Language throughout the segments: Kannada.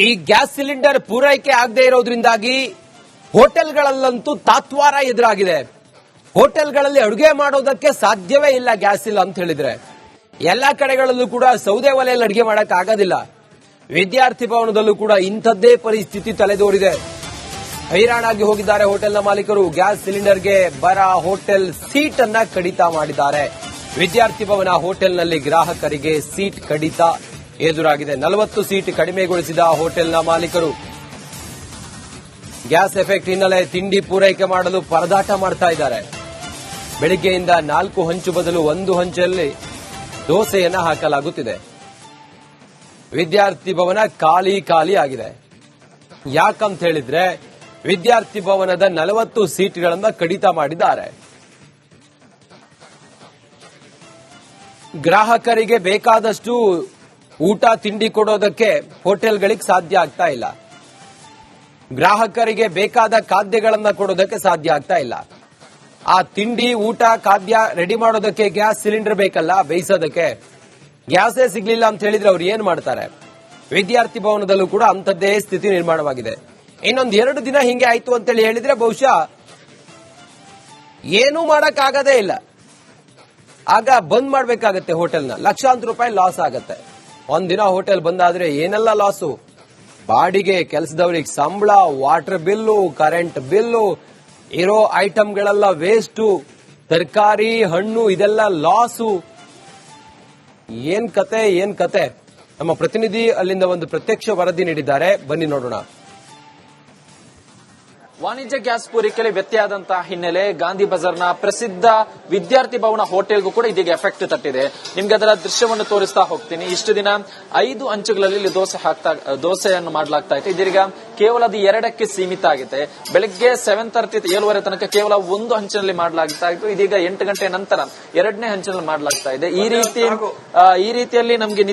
ಈ ಗ್ಯಾಸ್ ಸಿಲಿಂಡರ್ ಪೂರೈಕೆ ಆಗದೆ ಇರೋದ್ರಿಂದಾಗಿ ಹೋಟೆಲ್ಗಳಲ್ಲಂತೂ ತಾತ್ವಾರ ಎದುರಾಗಿದೆ. ಹೋಟೆಲ್ಗಳಲ್ಲಿ ಅಡುಗೆ ಮಾಡೋದಕ್ಕೆ ಸಾಧ್ಯವೇ ಇಲ್ಲ ಗ್ಯಾಸ್ ಇಲ್ಲ ಅಂತ ಹೇಳಿದ್ರೆ. ಎಲ್ಲಾ ಕಡೆಗಳಲ್ಲೂ ಕೂಡ ಸೌದೆ ಒಲೆಯಲ್ಲಿ ಅಡುಗೆ ಮಾಡಕ್ ಆಗೋದಿಲ್ಲ. ವಿದ್ಯಾರ್ಥಿ ಭವನದಲ್ಲೂ ಕೂಡ ಇಂಥದ್ದೇ ಪರಿಸ್ಥಿತಿ ತಲೆದೋರಿದೆ. ಹೈರಾಣಾಗಿ ಹೋಗಿದ್ದಾರೆ ಹೋಟೆಲ್ನ ಮಾಲೀಕರು. ಗ್ಯಾಸ್ ಸಿಲಿಂಡರ್ಗೆ ಬರ ಹೋಟೆಲ್ ಸೀಟ್ ಅನ್ನ ಕಡಿತ ಮಾಡಿದ್ದಾರೆ. ವಿದ್ಯಾರ್ಥಿ ಭವನ ಹೋಟೆಲ್ನಲ್ಲಿ ಗ್ರಾಹಕರಿಗೆ ಸೀಟ್ ಕಡಿತ ಎದುರಾಗಿದೆ. 40 ಸೀಟ್ ಕಡಿಮೆಗೊಳಿಸಿದ ಹೋಟೆಲ್ನ ಮಾಲೀಕರು ಗ್ಯಾಸ್ ಎಫೆಕ್ಟ್ ಹಿನ್ನೆಲೆ ತಿಂಡಿ ಪೂರೈಕೆ ಮಾಡಲು ಪರದಾಟ ಮಾಡ್ತಾ ಇದ್ದಾರೆ. ಬೆಳಿಗ್ಗೆಯಿಂದ 4 ಹಂಚು ಬದಲು 1 ಹಂಚಲ್ಲಿ ದೋಸೆಯನ್ನ ಹಾಕಲಾಗುತ್ತಿದೆ. ವಿದ್ಯಾರ್ಥಿ ಭವನ ಖಾಲಿ ಆಗಿದೆ. ಯಾಕಂತ ಹೇಳಿದ್ರೆ ವಿದ್ಯಾರ್ಥಿ ಭವನದ 40 ಸೀಟ್ಗಳನ್ನ ಕಡಿತ ಮಾಡಿದ್ದಾರೆ. ಗ್ರಾಹಕರಿಗೆ ಬೇಕಾದಷ್ಟು ಊಟ ತಿಂಡಿ ಕೊಡೋದಕ್ಕೆ ಹೋಟೆಲ್ಗಳಿಗೆ ಸಾಧ್ಯ ಆಗ್ತಾ ಇಲ್ಲ. ಗ್ರಾಹಕರಿಗೆ ಬೇಕಾದ ಖಾದ್ಯಗಳನ್ನ ಕೊಡೋದಕ್ಕೆ ಸಾಧ್ಯ ಆಗ್ತಾ ಇಲ್ಲ. ಆ ತಿಂಡಿ ಊಟ ಖಾದ್ಯ ರೆಡಿ ಮಾಡೋದಕ್ಕೆ ಗ್ಯಾಸ್ ಸಿಲಿಂಡರ್ ಬೇಕಲ್ಲ, ಬೇಯಿಸೋದಕ್ಕೆ ಗ್ಯಾಸೇ ಸಿಗ್ಲಿಲ್ಲ ಅಂತ ಹೇಳಿದ್ರೆ ಅವ್ರು ಏನ್ ಮಾಡ್ತಾರೆ? ವಿದ್ಯಾರ್ಥಿ ಭವನದಲ್ಲೂ ಕೂಡ ಅಂಥದ್ದೇ ಸ್ಥಿತಿ ನಿರ್ಮಾಣವಾಗಿದೆ. ಇನ್ನೊಂದು 2 ದಿನ ಹಿಂಗೆ ಆಯ್ತು ಅಂತೇಳಿ ಹೇಳಿದ್ರೆ ಬಹುಶಃ ಏನೂ ಮಾಡಕ್ ಆಗದೇ ಇಲ್ಲ. ಆಗ ಬಂದ್ ಮಾಡ್ಬೇಕಾಗತ್ತೆ ಹೋಟೆಲ್ನ. ಲಕ್ಷಾಂತರ ರೂಪಾಯಿ ಲಾಸ್ ಆಗತ್ತೆ. ಒಂದಿನ ಹೋಟೆಲ್ ಬಂದಾದ್ರೆ ಏನೆಲ್ಲ ಲಾಸು? ಬಾಡಿಗೆ, ಕೆಲಸದವ್ರಿಗೆ ಸಂಬಳ, ವಾಟರ್ ಬಿಲ್ಲು, ಕರೆಂಟ್ ಬಿಲ್ಲು, ಇರೋ ಐಟಮ್ಗಳೆಲ್ಲ ವೇಸ್ಟು, ತರಕಾರಿ ಹಣ್ಣು ಇದೆಲ್ಲ ಲಾಸು. ಏನ್ ಕತೆ? ನಮ್ಮ ಪ್ರತಿನಿಧಿ ಅಲ್ಲಿಂದ ಒಂದು ಪ್ರತ್ಯಕ್ಷ ವರದಿ ನೀಡಿದ್ದಾರೆ, ಬನ್ನಿ ನೋಡೋಣ. ವಾಣಿಜ್ಯ ಗ್ಯಾಸ್ ಪೂರೈಕೆಯಲ್ಲಿ ವ್ಯತ್ಯಯ ಆದಂತಹ ಹಿನ್ನೆಲೆ ಗಾಂಧಿ ಬಜಾರ್ನ ಪ್ರಸಿದ್ಧ ವಿದ್ಯಾರ್ಥಿ ಭವನ ಹೋಟೆಲ್ಗೂ ಕೂಡ ಇದೀಗ ಎಫೆಕ್ಟ್ ತಟ್ಟಿದೆ. ನಿಮ್ಗೆ ಅದರ ದೃಶ್ಯವನ್ನು ತೋರಿಸ್ತಾ ಹೋಗ್ತೀನಿ. ಇಷ್ಟು ದಿನ 5 ಹಂಚುಗಳಲ್ಲಿ ದೋಸೆಯನ್ನು ಮಾಡಲಾಗ್ತಾ ಇತ್ತು. ಇದೀಗ ಕೇವಲ ಅದು 2ಕ್ಕೆ ಸೀಮಿತ ಆಗಿದೆ. ಬೆಳಗ್ಗೆ 7:30 7:30 ತನಕ ಕೇವಲ 1 ಹಂಚಿನಲ್ಲಿ ಮಾಡಲಾಗ್ತಾ ಇತ್ತು. ಇದೀಗ 8 ಗಂಟೆ ನಂತರ 2ನೇ ಹಂಚಿನಲ್ಲಿ ಮಾಡಲಾಗ್ತಾ ಇದೆ. ಈ ರೀತಿಯಲ್ಲಿ ನಮ್ಗೆ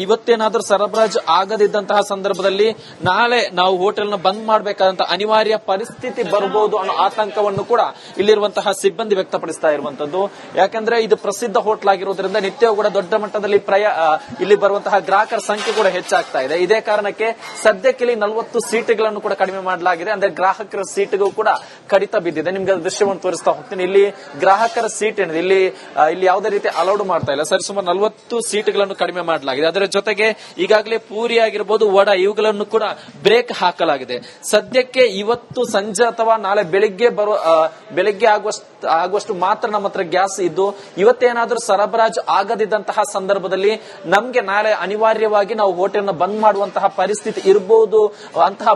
ಇವತ್ತೇನಾದ್ರೂ ಸರಬರಾಜು ಆಗದಿದ್ದಂತಹ ಸಂದರ್ಭದಲ್ಲಿ ನಾಳೆ ನಾವು ಹೋಟೆಲ್ನ ಬಂದ್ ಮಾಡಬೇಕಾದಂತಹ ಅನಿವಾರ್ಯ ಪರಿಸ್ಥಿತಿ ಬರಬಹುದು ಅನ್ನೋ ಆತಂಕವನ್ನು ಕೂಡ ಇಲ್ಲಿರುವಂತಹ ಸಿಬ್ಬಂದಿ ವ್ಯಕ್ತಪಡಿಸ್ತಾ ಇರುವಂತದ್ದು. ಯಾಕಂದ್ರೆ ಇದು ಪ್ರಸಿದ್ಧ ಹೋಟೆಲ್ ಆಗಿರೋದ್ರಿಂದ ನಿತ್ಯವೂ ಕೂಡ ದೊಡ್ಡ ಮಟ್ಟದಲ್ಲಿ ಇಲ್ಲಿ ಬರುವಂತಹ ಗ್ರಾಹಕರ ಸಂಖ್ಯೆ ಕೂಡ ಹೆಚ್ಚಾಗ್ತಾ ಇದೆ. ಇದೇ ಕಾರಣಕ್ಕೆ ಸದ್ಯಕ್ಕೆ ಇಲ್ಲಿ 40 ಸೀಟ್ಗಳನ್ನು ಕೂಡ ಕಡಿಮೆ ಮಾಡಲಾಗಿದೆ. ಅಂದ್ರೆ ಗ್ರಾಹಕರ ಸೀಟ್ಗೂ ಕೂಡ ಕಡಿತ ಬಿದ್ದಿದೆ. ನಿಮ್ಗೆ ದೃಶ್ಯವನ್ನು ತೋರಿಸ್ತಾ ಹೋಗ್ತೀನಿ. ಇಲ್ಲಿ ಗ್ರಾಹಕರ ಸೀಟ್ ಏನಿದೆ ಇಲ್ಲಿ ಯಾವುದೇ ರೀತಿ ಅಲೌಡ್ ಮಾಡ್ತಾ ಇಲ್ಲ. ಸರಿಸುಮಾರು 40 ಸೀಟ್ಗಳನ್ನು ಕಡಿಮೆ ಮಾಡಲಾಗಿದೆ. ಅದರ ಜೊತೆಗೆ ಈಗಾಗಲೇ ಪೂರಿ ಆಗಿರಬಹುದು, ವಡ ಇವುಗಳನ್ನು ಕೂಡ ಬ್ರೇಕ್ ಹಾಕಲಾಗಿದೆ. ಸದ್ಯಕ್ಕೆ ಇವತ್ತು ಸಂಜೆ ಅಥವಾ ನಾಳೆ ಬೆಳಿಗ್ಗೆ ಆಗುವಷ್ಟು ಮಾತ್ರ ನಮ್ಮ ಹತ್ರ ಗ್ಯಾಸ್ ಇದ್ದು, ಇವತ್ತೇನಾದ್ರೂ ಸರಬರಾಜು ಆಗದಿದ್ದಂತಹ ಸಂದರ್ಭದಲ್ಲಿ ನಮ್ಗೆ ನಾಳೆ ಅನಿವಾರ್ಯವಾಗಿ ನಾವು ಹೋಟೆಲ್ನ ಬಂದ್ ಮಾಡುವಂತಹ ಪರಿಸ್ಥಿತಿ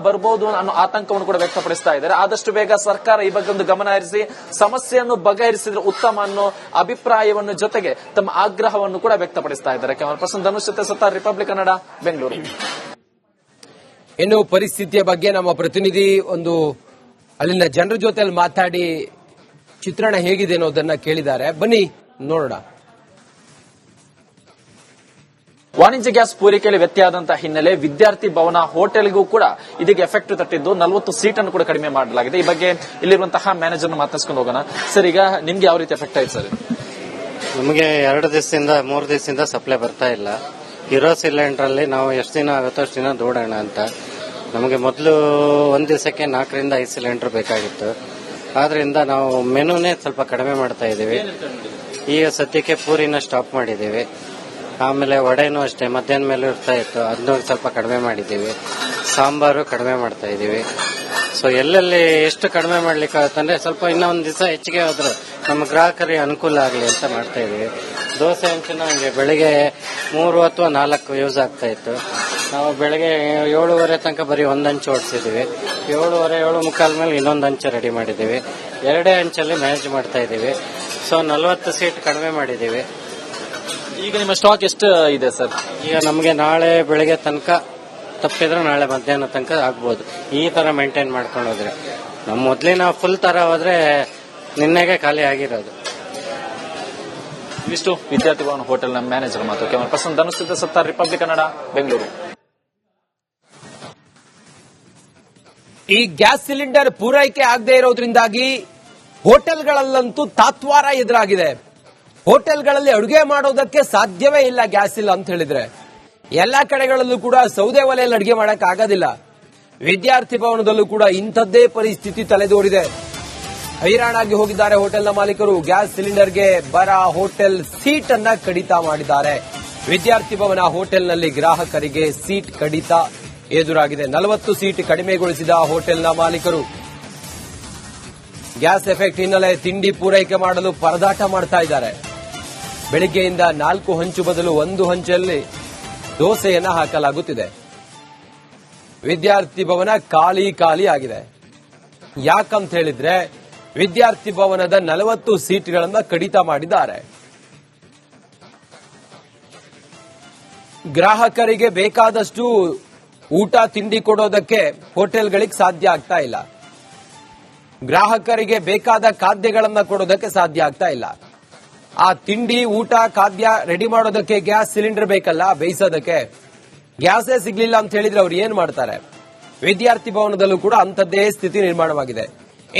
ಬರಬಹುದು ಅನ್ನೋ ಆತಂಕವನ್ನು ಕೂಡ ವ್ಯಕ್ತಪಡಿಸ್ತಾ ಇದ್ದಾರೆ. ಆದಷ್ಟು ಬೇಗ ಸರ್ಕಾರ ಈ ಬಗ್ಗೆ ಒಂದು ಗಮನ ಹರಿಸಿ ಸಮಸ್ಯೆಯನ್ನು ಬಗೆಹರಿಸಿದ್ರೆ ಉತ್ತಮ ಅನ್ನೋ ಅಭಿಪ್ರಾಯವನ್ನು ಜೊತೆಗೆ ತಮ್ಮ ಆಗ್ರಹವನ್ನು ಕೂಡ ವ್ಯಕ್ತಪಡಿಸ್ತಾ ಇದ್ದಾರೆ. ಕ್ಯಾಮರಾ ಪರ್ಸನ್ ಧನುಷ್ ಜೊತೆ ಸತ್ತಾರ್, ರಿಪಬ್ಲಿಕ್ ಕನ್ನಡ, ಬೆಂಗಳೂರು. ಇನ್ನು ಪರಿಸ್ಥಿತಿಯ ಬಗ್ಗೆ ನಮ್ಮ ಪ್ರತಿನಿಧಿ ಒಂದು ಅಲ್ಲಿನ ಜನರ ಜೊತೆಯಲ್ಲಿ ಮಾತಾಡಿ ಚಿತ್ರಣ ಹೇಗಿದೆ ಅನ್ನೋದನ್ನ ಕೇಳಿದ್ದಾರೆ. ಬನ್ನಿ ನೋಡೋಣ. ವಾಣಿಜ್ಯ ಗ್ಯಾಸ್ ಪೂರೈಕೆಯಲ್ಲಿ ವ್ಯತ್ಯಯ ಆದಂತಹ ಹಿನ್ನೆಲೆ ವಿದ್ಯಾರ್ಥಿ ಭವನ ಹೋಟೆಲ್ಗೂ ಕೂಡ ಇದಕ್ಕೆ ಎಫೆಕ್ಟ್ ತಟ್ಟಿದ್ದು. 40 ಸೀಟನ್ನು ಕೂಡ ಕಡಿಮೆ ಮಾಡಲಾಗಿದೆ. ಈ ಬಗ್ಗೆ ಇಲ್ಲಿರುವಂತಹ ಮ್ಯಾನೇಜರ್ನ ಮಾತನಾಡಿಸ್ಕೊಂಡು ಹೋಗೋಣ. ಸರ್, ಈಗ ನಿಮ್ಗೆ ಯಾವ ರೀತಿ ಎಫೆಕ್ಟ್ ಆಯ್ತು ಸರ್? ನಮಗೆ 2 ದಿವಸದಿಂದ 3 ದಿವಸದಿಂದ ಸಪ್ಲೈ ಬರ್ತಾ ಇಲ್ಲ. ಇರೋ ಸಿಲಿಂಡರ್ ಅಲ್ಲಿ ನಾವು ಎಷ್ಟು ದಿನ ಆಗುತ್ತೋ ಅಷ್ಟು ದಿನ ದೂಡೋಣ ಅಂತ. ನಮಗೆ ಮೊದಲು 1 ದಿವಸಕ್ಕೆ 4 ರಿಂದ 5 ಸಿಲಿಂಡರ್ ಬೇಕಾಗಿತ್ತು. ಆದ್ರಿಂದ ನಾವು ಮೆನುನೇ ಸ್ವಲ್ಪ ಕಡಿಮೆ ಮಾಡ್ತಾ ಇದ್ದೀವಿ. ಈಗ ಸದ್ಯಕ್ಕೆ ಪೂರಿನ ಸ್ಟಾಪ್ ಮಾಡಿದ್ದೀವಿ. ಆಮೇಲೆ ವಡೆನೂ ಅಷ್ಟೇ ಮಧ್ಯಾಹ್ನ ಮೇಲೆ ಇರ್ತಾ ಇತ್ತು, ಅದನ್ನೂ ಸ್ವಲ್ಪ ಕಡಿಮೆ ಮಾಡಿದ್ದೀವಿ. ಸಾಂಬಾರು ಕಡಿಮೆ ಮಾಡ್ತಾ ಇದ್ದೀವಿ. ಸೊ ಎಲ್ಲೆಲ್ಲಿ ಎಷ್ಟು ಕಡಿಮೆ ಮಾಡ್ಲಿಕ್ಕಾಗತ್ತಂದ್ರೆ ಸ್ವಲ್ಪ ಇನ್ನೊಂದು ದಿವಸ ಹೆಚ್ಚಿಗೆ ಹೋದ್ರೆ ನಮ್ಮ ಗ್ರಾಹಕರಿಗೆ ಅನುಕೂಲ ಆಗಲಿ ಅಂತ ಮಾಡ್ತಾ ಇದೀವಿ. ದೋಸೆ ಹಂಚನ ಹಂಗೆ ಬೆಳಿಗ್ಗೆ 3 ಅಥವಾ 4 ಯೂಸ್ ಆಗ್ತಾ ಇತ್ತು. ನಾವು ಬೆಳಗ್ಗೆ 7:30 ತನಕ ಬರೀ 1 ಹಂಚು ಓಡಿಸಿದೀವಿ. 7:30 7:45 ಮೇಲೆ ಇನ್ನೊಂದು ಹಂಚು ರೆಡಿ ಮಾಡಿದೀವಿ. 2 ಹಂಚಲ್ಲಿ ಮ್ಯಾನೇಜ್ ಮಾಡ್ತಾ ಇದೀವಿ. ಸೊ 40 ಸೀಟ್ ಕಡಿಮೆ ಮಾಡಿದೀವಿ. ಈಗ ನಿಮ್ಮ ಸ್ಟಾಕ್ ಎಷ್ಟು ಇದೆ ಸರ್? ಈಗ ನಮಗೆ ನಾಳೆ ಬೆಳಗ್ಗೆ ತನಕ ತಪ್ಪಿದ್ರೆ ನಾಳೆ ಮಧ್ಯಾಹ್ನ ತನಕ ಆಗ್ಬೋದು. ಈ ತರ ಮೇಂಟೈನ್ ಮಾಡ್ಕೊಂಡು ಹೋದ್ರೆ ನಮ್ಮ ಮೊದಲಿನ ಫುಲ್ ತರ ಹೋದ್ರೆ ನಿನ್ನೆಗೆ ಖಾಲಿ ಆಗಿರೋದು. ಇಷ್ಟು ವಿದ್ಯಾರ್ಥಿ ಭವನ ಹೋಟೆಲ್ನ ಮ್ಯಾನೇಜರ್ ಮಾತು. ಕ್ಯಾಮರಾ ಪರ್ಸನ್ ಧನುಷ್ ಜೊತೆ ಸತ್ತಾರ್, ರಿಪಬ್ಲಿಕ್ ಕನ್ನಡ, ಬೆಂಗಳೂರು. ಈ ಗ್ಯಾಸ್ ಸಿಲಿಂಡರ್ ಪೂರೈಕೆ ಆಗದೆ ಇರೋದ್ರಿಂದಾಗಿ ಹೋಟೆಲ್ಗಳಲ್ಲಂತೂ ತಾತ್ವಾರ ಎದುರಾಗಿದೆ. ಹೋಟೆಲ್ಗಳಲ್ಲಿ ಅಡುಗೆ ಮಾಡೋದಕ್ಕೆ ಸಾಧ್ಯವೇ ಇಲ್ಲ ಗ್ಯಾಸ್ ಇಲ್ಲ ಅಂತ ಹೇಳಿದ್ರೆ. ಎಲ್ಲಾ ಕಡೆಗಳಲ್ಲೂ ಕೂಡ ಸೌದೆ ಒಲೆಯಲ್ಲಿ ಅಡಿಗೆ ಮಾಡಕ್ ಆಗೋದಿಲ್ಲ. ವಿದ್ಯಾರ್ಥಿ ಭವನದಲ್ಲೂ ಕೂಡ ಇಂಥದ್ದೇ ಪರಿಸ್ಥಿತಿ ತಲೆದೋರಿದೆ. ಹೈರಾಣಾಗಿ ಹೋಗಿದ್ದಾರೆ ಹೋಟೆಲ್ನ ಮಾಲೀಕರು. ಗ್ಯಾಸ್ ಸಿಲಿಂಡರ್ಗೆ ಬರ ಹೋಟೆಲ್ ಸೀಟ್ ಅನ್ನ ಕಡಿತ ಮಾಡಿದ್ದಾರೆ. ವಿದ್ಯಾರ್ಥಿ ಭವನ ಹೋಟೆಲ್ನಲ್ಲಿ ಗ್ರಾಹಕರಿಗೆ ಸೀಟ್ ಕಡಿತ ಎದುರಾಗಿದೆ. 40 ಸೀಟ್ ಕಡಿಮೆಗೊಳಿಸಿದ ಹೋಟೆಲ್ನ ಮಾಲೀಕರು. ಗ್ಯಾಸ್ ಎಫೆಕ್ಟ್ ಹಿನ್ನೆಲೆ ತಿಂಡಿ ಪೂರೈಕೆ ಮಾಡಲು ಪರದಾಟ ಮಾಡ್ತಾ ಇದ್ದಾರೆ. ಬೆಳಿಗ್ಗೆಯಿಂದ 4 ಹಂಚು ಬದಲು 1 ಹಂಚಲ್ಲಿ ದೋಸೆಯನ್ನ ಹಾಕಲಾಗುತ್ತಿದೆ. ವಿದ್ಯಾರ್ಥಿ ಭವನ ಖಾಲಿ ಆಗಿದೆ. ಯಾಕಂತ ಹೇಳಿದ್ರೆ ವಿದ್ಯಾರ್ಥಿ ಭವನದ 40 ಸೀಟ್ಗಳನ್ನ ಕಡಿತ ಮಾಡಿದ್ದಾರೆ. ಗ್ರಾಹಕರಿಗೆ ಬೇಕಾದಷ್ಟು ಊಟ ತಿಂಡಿ ಕೊಡೋದಕ್ಕೆ ಹೋಟೆಲ್ಗಳಿಗೆ ಸಾಧ್ಯ ಆಗ್ತಾ ಇಲ್ಲ. ಗ್ರಾಹಕರಿಗೆ ಬೇಕಾದ ಖಾದ್ಯಗಳನ್ನ ಕೊಡೋದಕ್ಕೆ ಸಾಧ್ಯ ಆಗ್ತಾ ಇಲ್ಲ. ಆ ತಿಂಡಿ ಊಟ ಖಾದ್ಯ ರೆಡಿ ಮಾಡೋದಕ್ಕೆ ಗ್ಯಾಸ್ ಸಿಲಿಂಡರ್ ಬೇಕಲ್ಲ, ಬೇಯಿಸೋದಕ್ಕೆ ಗ್ಯಾಸೇ ಸಿಗ್ಲಿಲ್ಲ ಅಂತ ಹೇಳಿದ್ರೆ ಅವ್ರು ಏನ್ ಮಾಡ್ತಾರೆ? ವಿದ್ಯಾರ್ಥಿ ಭವನದಲ್ಲೂ ಕೂಡ ಅಂಥದ್ದೇ ಸ್ಥಿತಿ ನಿರ್ಮಾಣವಾಗಿದೆ.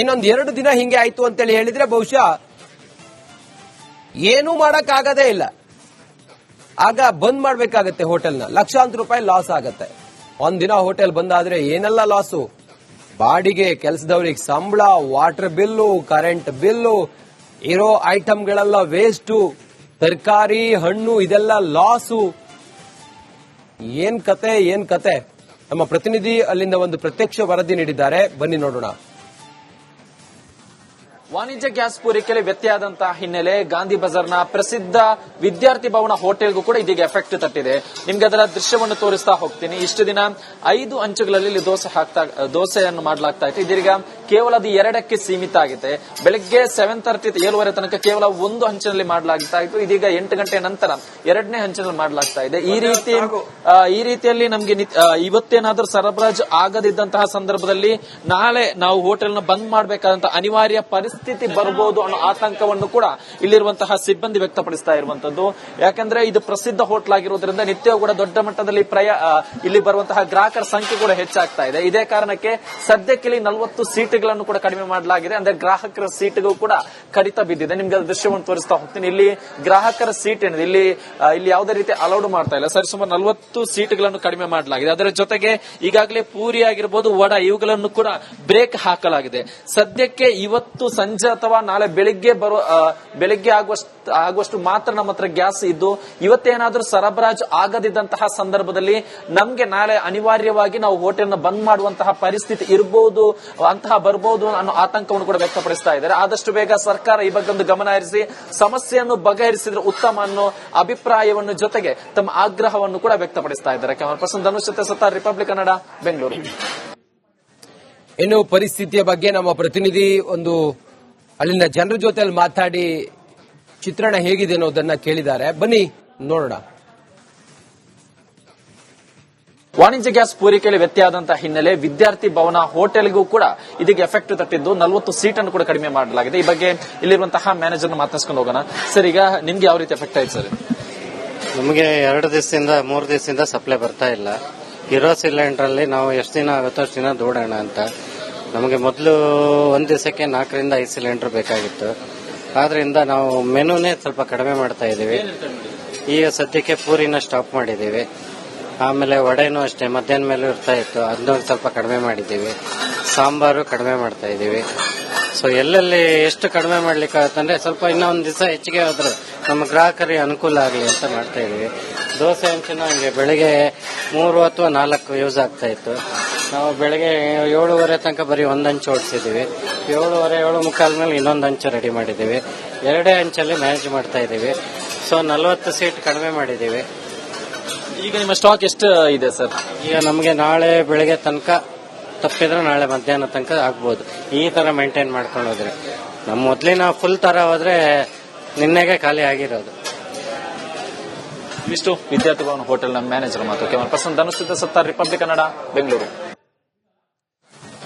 ಇನ್ನೊಂದು 2 ದಿನ ಹಿಂಗೆ ಆಯ್ತು ಅಂತೇಳಿ ಹೇಳಿದ್ರೆ ಬಹುಶಃ ಏನೂ ಮಾಡಕ್ಕಾಗದೇ ಇಲ್ಲ. ಆಗ ಬಂದ್ ಮಾಡ್ಬೇಕಾಗತ್ತೆ ಹೋಟೆಲ್ನ. ಲಕ್ಷಾಂತರ ರೂಪಾಯಿ ಲಾಸ್ ಆಗತ್ತೆ. ಒಂದಿನ ಹೋಟೆಲ್ ಬಂದಾದ್ರೆ ಏನೆಲ್ಲ ಲಾಸು? ಬಾಡಿಗೆ, ಕೆಲಸದವ್ರಿಗೆ ಸಂಬಳ, ವಾಟರ್ ಬಿಲ್ಲು, ಕರೆಂಟ್ ಬಿಲ್ಲು, ಇರೋ ಐಟಮ್ಗಳೆಲ್ಲ ವೇಸ್ಟು, ತರಕಾರಿ ಹಣ್ಣು ಇದೆಲ್ಲ ಲಾಸು. ಏನ್ ಕತೆ? ನಮ್ಮ ಪ್ರತಿನಿಧಿ ಅಲ್ಲಿಂದ ಒಂದು ಪ್ರತ್ಯಕ್ಷ ವರದಿ ನೀಡಿದ್ದಾರೆ, ಬನ್ನಿ ನೋಡೋಣ. ವಾಣಿಜ್ಯ ಗ್ಯಾಸ್ ಪೂರೈಕೆಯಲ್ಲಿ ವ್ಯತ್ಯಯ ಆದಂತಹ ಹಿನ್ನೆಲೆ ಗಾಂಧಿ ಬಜಾರ್ನ ಪ್ರಸಿದ್ಧ ವಿದ್ಯಾರ್ಥಿ ಭವನ ಹೋಟೆಲ್ಗೂ ಕೂಡ ಇದೀಗ ಎಫೆಕ್ಟ್ ತಟ್ಟಿದೆ. ನಿಮ್ಗೆ ಅದರ ದೃಶ್ಯವನ್ನು ತೋರಿಸ್ತಾ ಹೋಗ್ತೀನಿ. ಇಷ್ಟು ದಿನ 5 ಹಂಚುಗಳಲ್ಲಿ ದೋಸೆಯನ್ನು ಮಾಡಲಾಗ್ತಾ ಇತ್ತು. ಇದೀಗ ಕೇವಲ ಅದು 2ಕ್ಕೆ ಸೀಮಿತ ಆಗಿದೆ. ಬೆಳಗ್ಗೆ 7:30 7:30 ತನಕ ಕೇವಲ 1 ಹಂಚಿನಲ್ಲಿ ಮಾಡಲಾಗ್ತಾ ಇತ್ತು. ಇದೀಗ 8 ಗಂಟೆ ನಂತರ 2ನೇ ಹಂಚಿನಲ್ಲಿ ಮಾಡಲಾಗ್ತಾ ಇದೆ. ಈ ರೀತಿಯಲ್ಲಿ ನಮ್ಗೆ ಇವತ್ತೇನಾದ್ರೂ ಸರಬರಾಜು ಆಗದಿದ್ದಂತಹ ಸಂದರ್ಭದಲ್ಲಿ ನಾಳೆ ನಾವು ಹೋಟೆಲ್ನ ಬಂದ್ ಮಾಡಬೇಕಾದಂತಹ ಅನಿವಾರ್ಯ ಪರಿಸ್ಥಿತಿ ಬರಬಹುದು ಅನ್ನೋ ಆತಂಕವನ್ನು ಕೂಡ ಇಲ್ಲಿರುವಂತಹ ಸಿಬ್ಬಂದಿ ವ್ಯಕ್ತಪಡಿಸ್ತಾ ಇರುವಂತದ್ದು. ಯಾಕಂದ್ರೆ ಇದು ಪ್ರಸಿದ್ಧ ಹೋಟೆಲ್ ಆಗಿರೋದ್ರಿಂದ ನಿತ್ಯವೂ ಕೂಡ ದೊಡ್ಡ ಮಟ್ಟದಲ್ಲಿ ಇಲ್ಲಿ ಬರುವಂತಹ ಗ್ರಾಹಕರ ಸಂಖ್ಯೆ ಕೂಡ ಹೆಚ್ಚಾಗ್ತಾ ಇದೆ. ಇದೇ ಕಾರಣಕ್ಕೆ ಸದ್ಯಕ್ಕೆ 40 ಸೀಟ್ಗಳನ್ನು ಕೂಡ ಕಡಿಮೆ ಮಾಡಲಾಗಿದೆ. ಅಂದ್ರೆ ಗ್ರಾಹಕರ ಸೀಟ್ಗೂ ಕೂಡ ಕಡಿತ ಬಿದ್ದಿದೆ. ನಿಮ್ಗೆ ದೃಶ್ಯವನ್ನು ತೋರಿಸ್ತಾ ಹೋಗ್ತೀನಿ. ಇಲ್ಲಿ ಗ್ರಾಹಕರ ಸೀಟ್ ಏನಿದೆ ಇಲ್ಲಿ ಯಾವುದೇ ರೀತಿ ಅಲೌಡ್ ಮಾಡ್ತಾ ಇಲ್ಲ. ಸರಿಸುಮಾರು 40 ಸೀಟ್ಗಳನ್ನು ಕಡಿಮೆ ಮಾಡಲಾಗಿದೆ. ಅದರ ಜೊತೆಗೆ ಈಗಾಗಲೇ ಪೂರಿ ಆಗಿರಬಹುದು, ವಡ ಇವುಗಳನ್ನು ಕೂಡ ಬ್ರೇಕ್ ಹಾಕಲಾಗಿದೆ. ಸದ್ಯಕ್ಕೆ ಇವತ್ತು ಸಂಜೆ ಅಥವಾ ನಾಳೆ ಬೆಳಿಗ್ಗೆ ಆಗುವಷ್ಟು ಮಾತ್ರ ನಮ್ಮ ಹತ್ರ ಗ್ಯಾಸ್ ಇದ್ದು, ಇವತ್ತೇನಾದ್ರೂ ಸರಬರಾಜು ಆಗದಿದ್ದಂತಹ ಸಂದರ್ಭದಲ್ಲಿ ನಮ್ಗೆ ನಾಳೆ ಅನಿವಾರ್ಯವಾಗಿ ನಾವು ಹೋಟೆಲ್ನ ಬಂದ್ ಮಾಡುವಂತಹ ಪರಿಸ್ಥಿತಿ ಬರಬಹುದು ಅನ್ನೋ ಆತಂಕವನ್ನು ಕೂಡ ವ್ಯಕ್ತಪಡಿಸ್ತಾ ಇದ್ದಾರೆ. ಆದಷ್ಟು ಬೇಗ ಸರ್ಕಾರ ಈ ಬಗ್ಗೆ ಒಂದು ಗಮನ ಹರಿಸಿ ಸಮಸ್ಯೆಯನ್ನು ಬಗೆಹರಿಸಿದ್ರೆ ಉತ್ತಮ ಅನ್ನೋ ಅಭಿಪ್ರಾಯವನ್ನು ಜೊತೆಗೆ ತಮ್ಮ ಆಗ್ರಹವನ್ನು ಕೂಡ ವ್ಯಕ್ತಪಡಿಸ್ತಾ ಇದ್ದಾರೆ. ಕ್ಯಾಮರಾ ಪರ್ಸನ್ ಧನುಷ್ ಜೊತೆ ಸತ್ತಾರ್, ರಿಪಬ್ಲಿಕ್ ಕನ್ನಡ, ಬೆಂಗಳೂರು. ಇನ್ನು ಪರಿಸ್ಥಿತಿಯ ಬಗ್ಗೆ ನಮ್ಮ ಪ್ರತಿನಿಧಿ ಒಂದು ಅಲ್ಲಿನ ಜನರ ಜೊತೆ ಮಾತಾಡಿ ಚಿತ್ರಣ ಹೇಗಿದೆ ಅನ್ನೋದನ್ನ ಕೇಳಿದ್ದಾರೆ. ಬನ್ನಿ ನೋಡೋಣ. ವಾಣಿಜ್ಯ ಗ್ಯಾಸ್ ಪೂರೈಕೆಯಲ್ಲಿ ವ್ಯತ್ಯಯ ಆದಂತಹ ಹಿನ್ನೆಲೆ ವಿದ್ಯಾರ್ಥಿ ಭವನ ಹೋಟೆಲ್ಗೂ ಕೂಡ ಇದಕ್ಕೆ ಎಫೆಕ್ಟ್ ತಟ್ಟಿದ್ದು. 40 ಸೀಟನ್ನು ಕೂಡ ಕಡಿಮೆ ಮಾಡಲಾಗಿದೆ. ಈ ಬಗ್ಗೆ ಇಲ್ಲಿರುವಂತಹ ಮ್ಯಾನೇಜರ್ನ ಮಾತನಾಡಿಸ್ಕೊಂಡು ಹೋಗೋಣ. ಸರ್, ಈಗ ನಿಮ್ಗೆ ಯಾವ ರೀತಿ ಎಫೆಕ್ಟ್ ಆಯ್ತು ಸರ್? ನಮಗೆ 2 ದಿವಸದಿಂದ 3 ದಿವಸದಿಂದ ಸಪ್ಲೈ ಬರ್ತಾ ಇಲ್ಲ. ಇರೋ ಸಿಲಿಂಡರ್ ಅಲ್ಲಿ ನಾವು ಎಷ್ಟು ದಿನ ಆಗುತ್ತೋ ಅಷ್ಟು ದಿನ ದೂಡೋಣ ಅಂತ. ನಮಗೆ ಮೊದಲು 1 ದಿವಸಕ್ಕೆ 4 ರಿಂದ 5 ಸಿಲಿಂಡರ್ ಬೇಕಾಗಿತ್ತು. ಆದ್ರಿಂದ ನಾವು ಮೆನುನೇ ಸ್ವಲ್ಪ ಕಡಿಮೆ ಮಾಡ್ತಾ ಇದೀವಿ. ಈಗ ಸದ್ಯಕ್ಕೆ ಪೂರಿನ ಸ್ಟಾಪ್ ಮಾಡಿದೀವಿ. ಆಮೇಲೆ ವಡೆನೂ ಅಷ್ಟೇ ಮಧ್ಯಾಹ್ನ ಮೇಲೆ ಇರ್ತಾ ಇತ್ತು, ಅದನ್ನ ಸ್ವಲ್ಪ ಕಡಿಮೆ ಮಾಡಿದೀವಿ. ಸಾಂಬಾರು ಕಡಿಮೆ ಮಾಡ್ತಾ ಇದೀವಿ. ಸೊ ಎಲ್ಲೆಲ್ಲಿ ಎಷ್ಟು ಕಡಿಮೆ ಮಾಡ್ಲಿಕ್ಕಾಗತ್ತಂದ್ರೆ ಸ್ವಲ್ಪ ಇನ್ನೊಂದು ದಿವಸ ಹೆಚ್ಚಿಗೆ ಹೋದ್ರೆ ನಮ್ಮ ಗ್ರಾಹಕರಿಗೆ ಅನುಕೂಲ ಆಗಲಿ ಅಂತ ಮಾಡ್ತಾ ಇದೀವಿ. ದೋಸೆ ಹಂಚಿನ ಹಂಗೆ ಬೆಳಿಗ್ಗೆ 3 ಅಥವಾ 4 ಯೂಸ್ ಆಗ್ತಾ ಇತ್ತು. ನಾವು ಬೆಳಗ್ಗೆ 7:30 ತನಕ ಬರೀ 1 ಹಂಚು ಓಡಿಸಿದೀವಿ. 7:30 7:45 ಮೇಲೆ ಇನ್ನೊಂದು ಹಂಚು ರೆಡಿ ಮಾಡಿದೀವಿ. 2 ಹಂಚಲ್ಲಿ ಮ್ಯಾನೇಜ್ ಮಾಡ್ತಾ ಇದೀವಿ. ಸೊ 40 ಸೀಟ್ ಕಡಿಮೆ ಮಾಡಿದೀವಿ. ಈಗ ನಿಮ್ಮ ಸ್ಟಾಕ್ ಎಷ್ಟು ಇದೆ ಸರ್? ಈಗ ನಮಗೆ ನಾಳೆ ಬೆಳಗ್ಗೆ ತನಕ ತಪ್ಪಿದ್ರೆ ನಾಳೆ ಮಧ್ಯಾಹ್ನ ತನಕ ಆಗ್ಬೋದು. ಈ ತರ ಮೇಂಟೈನ್ ಮಾಡ್ಕೊಂಡು ಹೋದ್ರೆ ನಮ್ಮ ಮೊದಲಿನ ಫುಲ್ ತರ ಹೋದ್ರೆ ನಿನ್ನೆಗೆ ಖಾಲಿ ಆಗಿರೋದು. ಇಷ್ಟು ವಿದ್ಯಾರ್ಥಿ ಭವನ ಹೋಟೆಲ್ನ ಮ್ಯಾನೇಜರ್ ಮಾತು. ಕ್ಯಾಮರಾ ಪರ್ಸನ್ ಧನುಷ್ ಸತ್ತಾರ್, ರಿಪಬ್ಲಿಕ್ ಕನ್ನಡ, ಬೆಂಗಳೂರು.